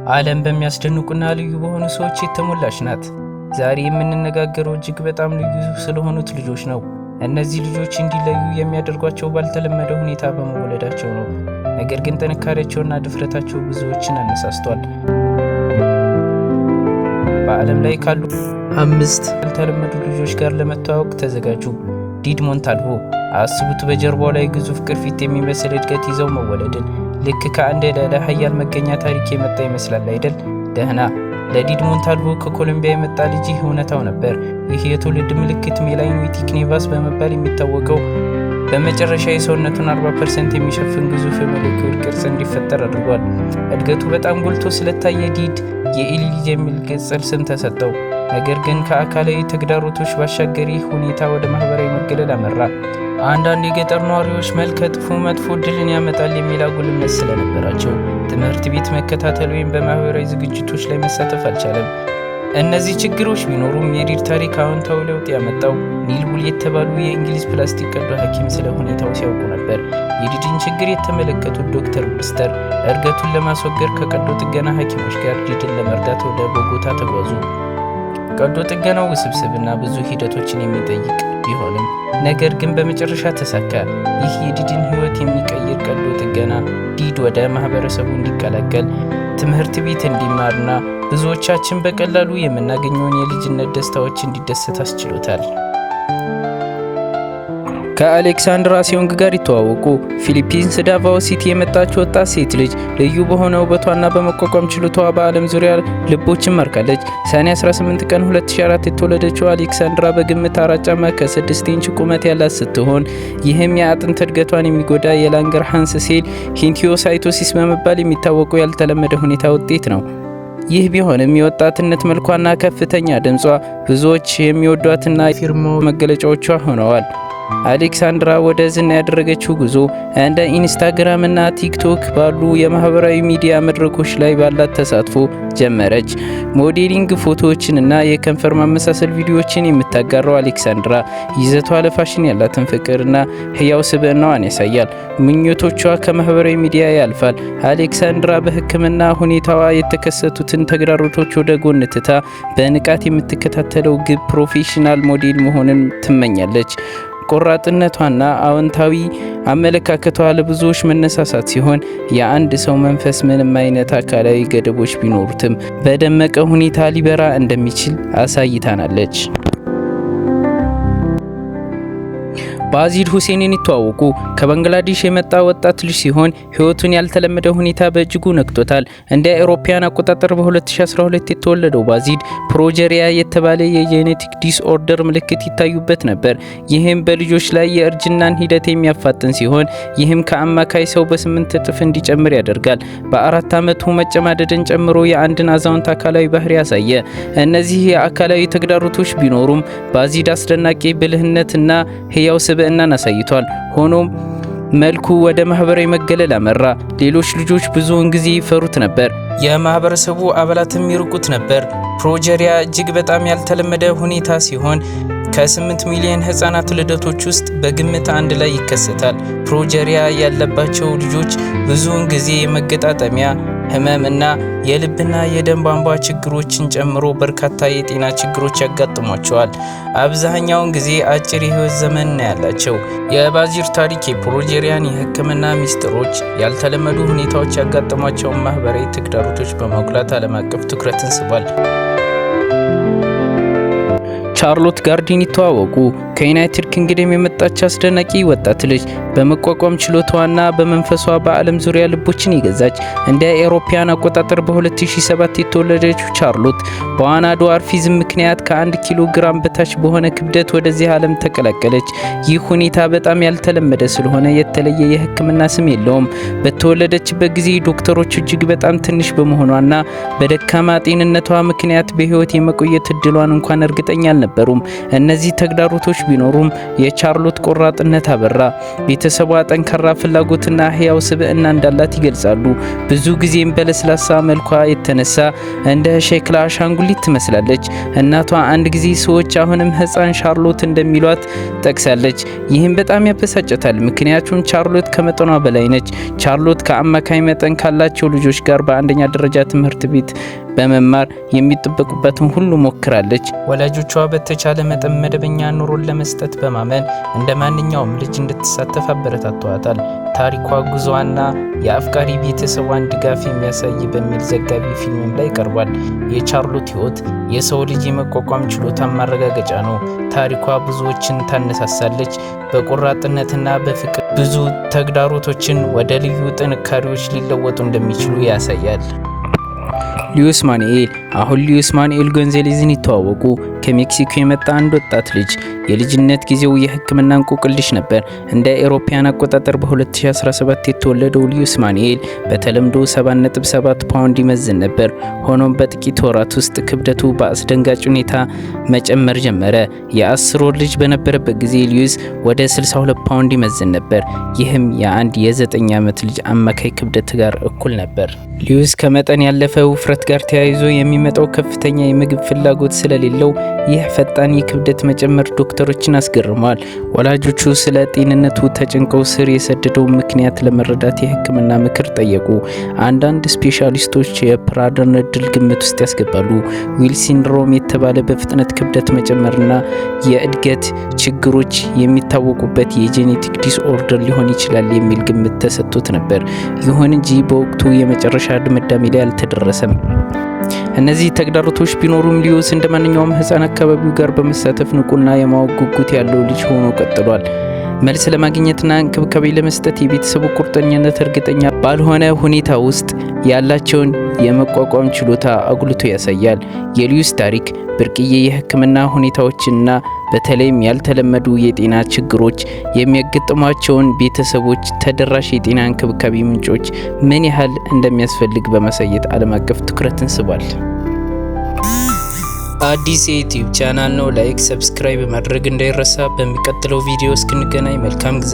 ዓለም በሚያስደንቁና ልዩ በሆኑ ሰዎች የተሞላች ናት። ዛሬ የምንነጋገረው እጅግ በጣም ልዩ ስለሆኑት ልጆች ነው። እነዚህ ልጆች እንዲለዩ የሚያደርጓቸው ባልተለመደ ሁኔታ በመወለዳቸው ነው። ነገር ግን ጥንካሬያቸውና ድፍረታቸው ብዙዎችን አነሳስቷል። በዓለም ላይ ካሉ 5 ያልተለመዱ ልጆች ጋር ለመተዋወቅ ተዘጋጁ። ዲድ ሞንታልቮ። አስቡት፣ በጀርባው ላይ ግዙፍ ቅርፊት የሚመስል እድገት ይዘው መወለድን። ልክ ከአንድ የሌላ ኃያል መገኛ ታሪክ የመጣ ይመስላል አይደል? ደህና። ለዲድ ሞንታልቮ ከኮሎምቢያ የመጣ ልጅ ይህ እውነታው ነበር። ይህ የትውልድ ምልክት ሜላኖይቲክ ኔቫስ በመባል የሚታወቀው በመጨረሻ የሰውነቱን 40% የሚሸፍን ግዙፍ የሞሌኩል ቅርጽ እንዲፈጠር አድርጓል። እድገቱ በጣም ጎልቶ ስለታየ ዲድ የኤሊ ልጅ የሚል ቅጽል ስም ተሰጠው። ነገር ግን ከአካላዊ ተግዳሮቶች ባሻገር ይህ ሁኔታ ወደ ማህበራዊ መገለል አመራ። አንዳንድ የገጠር ነዋሪዎች መልከ ጥፉ መጥፎ ዕድልን ያመጣል የሚል አጉል እምነት ስለነበራቸው ትምህርት ቤት መከታተል ወይም በማህበራዊ ዝግጅቶች ላይ መሳተፍ አልቻለም። እነዚህ ችግሮች ቢኖሩም የዲድ ታሪክ አዎንታዊ ለውጥ ያመጣው ኒል ቡል የተባሉ የእንግሊዝ ፕላስቲክ ቀዶ ሐኪም ስለ ሁኔታው ሲያውቁ ነበር። የዲድን ችግር የተመለከቱት ዶክተር ብሪስተር እድገቱን ለማስወገድ ከቀዶ ጥገና ሐኪሞች ጋር ዲድን ለመርዳት ወደ ቦጎታ ተጓዙ። ቀዶ ጥገናው ውስብስብና ብዙ ሂደቶችን የሚጠይቅ ቢሆንም ነገር ግን በመጨረሻ ተሳካ። ይህ የዲድን ሕይወት የሚቀይር ቀዶ ጥገና ዲድ ወደ ማህበረሰቡ እንዲቀላቀል፣ ትምህርት ቤት እንዲማርና ብዙዎቻችን በቀላሉ የምናገኘውን የልጅነት ደስታዎች እንዲደሰት አስችሎታል። ከአሌክሳንድራ ሲዮንግ ጋር ይተዋወቁ። ፊሊፒንስ ዳቫኦ ሲቲ የመጣች ወጣት ሴት ልጅ ልዩ በሆነ ውበቷና በመቋቋም ችሎታዋ በዓለም ዙሪያ ልቦችን ማርካለች። ሰኔ 18 ቀን 2004 የተወለደችው አሌክሳንድራ በግምት 4 ጫማ ከ6 ኢንች ቁመት ያላት ስትሆን ይህም የአጥንት እድገቷን የሚጎዳ የላንገርሃንስ ሴል ሂንቲዮሳይቶሲስ በመባል የሚታወቀው ያልተለመደ ሁኔታ ውጤት ነው። ይህ ቢሆንም የወጣትነት መልኳና ከፍተኛ ድምጿ ብዙዎች የሚወዷትና የፊርሞ መገለጫዎቿ ሆነዋል። አሌክሳንድራ ወደ ዝና ያደረገችው ጉዞ እንደ ኢንስታግራም እና ቲክቶክ ባሉ የማህበራዊ ሚዲያ መድረኮች ላይ ባላት ተሳትፎ ጀመረች። ሞዴሊንግ፣ ፎቶዎችን እና የከንፈር ማመሳሰል ቪዲዮዎችን የምታጋራው አሌክሳንድራ ይዘቷ ለፋሽን ያላትን ፍቅርና ህያው ስብዕናዋን ያሳያል። ምኞቶቿ ከማህበራዊ ሚዲያ ያልፋል። አሌክሳንድራ በሕክምና ሁኔታዋ የተከሰቱትን ተግዳሮቶች ወደ ጎን ትታ በንቃት የምትከታተለው ግብ ፕሮፌሽናል ሞዴል መሆንን ትመኛለች። ቆራጥነቷና አዎንታዊ አመለካከቷ ለብዙዎች መነሳሳት ሲሆን የአንድ ሰው መንፈስ ምንም አይነት አካላዊ ገደቦች ቢኖሩትም በደመቀ ሁኔታ ሊበራ እንደሚችል አሳይታናለች። ባዚድ ሁሴንን ይተዋወቁ። ከባንግላዴሽ የመጣ ወጣት ልጅ ሲሆን ህይወቱን ያልተለመደ ሁኔታ በእጅጉ ነክቶታል። እንደ አውሮፓውያን አቆጣጠር በ2012 የተወለደው ባዚድ ፕሮጀሪያ የተባለ የጄኔቲክ ዲስኦርደር ምልክት ይታዩበት ነበር። ይህም በልጆች ላይ የእርጅናን ሂደት የሚያፋጥን ሲሆን ይህም ከአማካይ ሰው በ8 እጥፍ እንዲጨምር ያደርጋል። በ4 ዓመቱ መጨማደድን ጨምሮ የአንድን አዛውንት አካላዊ ባህሪ ያሳየ። እነዚህ የአካላዊ ተግዳሮቶች ቢኖሩም ባዚድ አስደናቂ ብልህነትና ህያው ስብዕናን አሳይቷል። ሆኖም መልኩ ወደ ማህበራዊ መገለል አመራ። ሌሎች ልጆች ብዙውን ጊዜ ይፈሩት ነበር፣ የማህበረሰቡ አባላትም ይርቁት ነበር። ፕሮጀሪያ እጅግ በጣም ያልተለመደ ሁኔታ ሲሆን ከ8 ሚሊዮን ህፃናት ልደቶች ውስጥ በግምት 1 ላይ ይከሰታል። ፕሮጀሪያ ያለባቸው ልጆች ብዙውን ጊዜ የመገጣጠሚያ ህመም እና የልብና የደም ቧንቧ ችግሮችን ጨምሮ በርካታ የጤና ችግሮች ያጋጥሟቸዋል። አብዛኛውን ጊዜ አጭር የህይወት ዘመን ያላቸው። የባዚድ ታሪክ የፕሮጀሪያን የህክምና ሚስጥሮች፣ ያልተለመዱ ሁኔታዎች ያጋጠሟቸውን ማህበራዊ ተግዳሮቶች በማጉላት ዓለም አቀፍ ትኩረትን ስቧል። ቻርሎት ጋርዲን ይተዋወቁ። ከዩናይትድ ኪንግደም የመጣች አስደናቂ ወጣት ልጅ በመቋቋም ችሎታዋና በመንፈሷ በዓለም ዙሪያ ልቦችን ይገዛች። እንደ አውሮፓውያን አቆጣጠር በ2007 የተወለደችው ቻርሎት በዋና ድዋርፊዝም ምክንያት ከ1 ኪሎ ግራም በታች በሆነ ክብደት ወደዚህ ዓለም ተቀላቀለች። ይህ ሁኔታ በጣም ያልተለመደ ስለሆነ የተለየ የህክምና ስም የለውም። በተወለደችበት ጊዜ ዶክተሮች እጅግ በጣም ትንሽ በመሆኗና በደካማ ጤንነቷ ምክንያት በህይወት የመቆየት እድሏን እንኳን እርግጠኛ አልነበሩም። እነዚህ ተግዳሮቶች ቢኖሩም የቻርሎት ቆራጥነት አበራ። ቤተሰቧ ጠንካራ ፍላጎትና ህያው ስብዕና እንዳላት ይገልጻሉ። ብዙ ጊዜም በለስላሳ መልኳ የተነሳ እንደ ሸክላ አሻንጉሊት ትመስላለች። እናቷ አንድ ጊዜ ሰዎች አሁንም ህፃን ሻርሎት እንደሚሏት ጠቅሳለች። ይህም በጣም ያበሳጨታል፣ ምክንያቱም ቻርሎት ከመጠኗ በላይ ነች። ቻርሎት ከአማካይ መጠን ካላቸው ልጆች ጋር በአንደኛ ደረጃ ትምህርት ቤት በመማር የሚጠበቁበትን ሁሉ ሞክራለች። ወላጆቿ በተቻለ መጠን መደበኛ ኑሮን ለመስጠት በማመን እንደ ማንኛውም ልጅ እንድትሳተፍ አበረታተዋታል። ታሪኳ፣ ጉዞዋና የአፍቃሪ ቤተሰቧን ድጋፍ የሚያሳይ በሚል ዘጋቢ ፊልምም ላይ ቀርቧል። የቻርሎት ህይወት የሰው ልጅ የመቋቋም ችሎታ ማረጋገጫ ነው። ታሪኳ ብዙዎችን ታነሳሳለች። በቆራጥነትና በፍቅር ብዙ ተግዳሮቶችን ወደ ልዩ ጥንካሬዎች ሊለወጡ እንደሚችሉ ያሳያል። ሉዊስ ማኑኤል። አሁን ሉዊስ ማኑኤል ጎንዛሌዝን ይተዋወቁ። ከሜክሲኮ የመጣ አንድ ወጣት ልጅ። የልጅነት ጊዜው የሕክምና እንቆቅልሽ ነበር። እንደ አውሮፓውያን አቆጣጠር በ2017 የተወለደው ሉዊስ ማኑኤል በተለምዶ 7.7 ፓውንድ ይመዝን ነበር። ሆኖም በጥቂት ወራት ውስጥ ክብደቱ በአስደንጋጭ ሁኔታ መጨመር ጀመረ። የ10 ወር ልጅ በነበረበት ጊዜ ሉዊስ ወደ 62 ፓውንድ ይመዝን ነበር። ይህም የአንድ የ9 ዓመት ልጅ አማካይ ክብደት ጋር እኩል ነበር። ሉዊስ ከመጠን ያለፈ ውፍረት ጋር ተያይዞ የሚመጣው ከፍተኛ የምግብ ፍላጎት ስለሌለው ይህ ፈጣን የክብደት መጨመር ዶክተሮችን አስገርመዋል። ወላጆቹ ስለ ጤንነቱ ተጨንቀው ስር የሰደደው ምክንያት ለመረዳት የሕክምና ምክር ጠየቁ። አንዳንድ ስፔሻሊስቶች የፕራደርን እድል ግምት ውስጥ ያስገባሉ። ዊል ሲንድሮም የተባለ በፍጥነት ክብደት መጨመርና የእድገት ችግሮች የሚታወቁበት የጄኔቲክ ዲስኦርደር ሊሆን ይችላል የሚል ግምት ተሰጥቶት ነበር። ይሁን እንጂ በወቅቱ የመጨረሻ ድምዳሜ ላይ አልተደረሰም። እነዚህ ተግዳሮቶች ቢኖሩም ሉዊስ እንደ ማንኛውም ህፃን አካባቢው ጋር በመሳተፍ ንቁና የማወቅ ጉጉት ያለው ልጅ ሆኖ ቀጥሏል። መልስ ለማግኘትና እንክብካቤ ለመስጠት የቤተሰቡ ቁርጠኝነት እርግጠኛ ባልሆነ ሁኔታ ውስጥ ያላቸውን የመቋቋም ችሎታ አጉልቶ ያሳያል። የሉዊስ ታሪክ ብርቅዬ የህክምና ሁኔታዎችና በተለይም ያልተለመዱ የጤና ችግሮች የሚያጋጥሟቸውን ቤተሰቦች ተደራሽ የጤና እንክብካቤ ምንጮች ምን ያህል እንደሚያስፈልግ በማሳየት ዓለም አቀፍ ትኩረትን ስቧል። አዲስ የዩቲዩብ ቻናል ነው። ላይክ፣ ሰብስክራይብ ማድረግ እንዳይረሳ። በሚቀጥለው ቪዲዮ እስክንገናኝ መልካም ጊዜ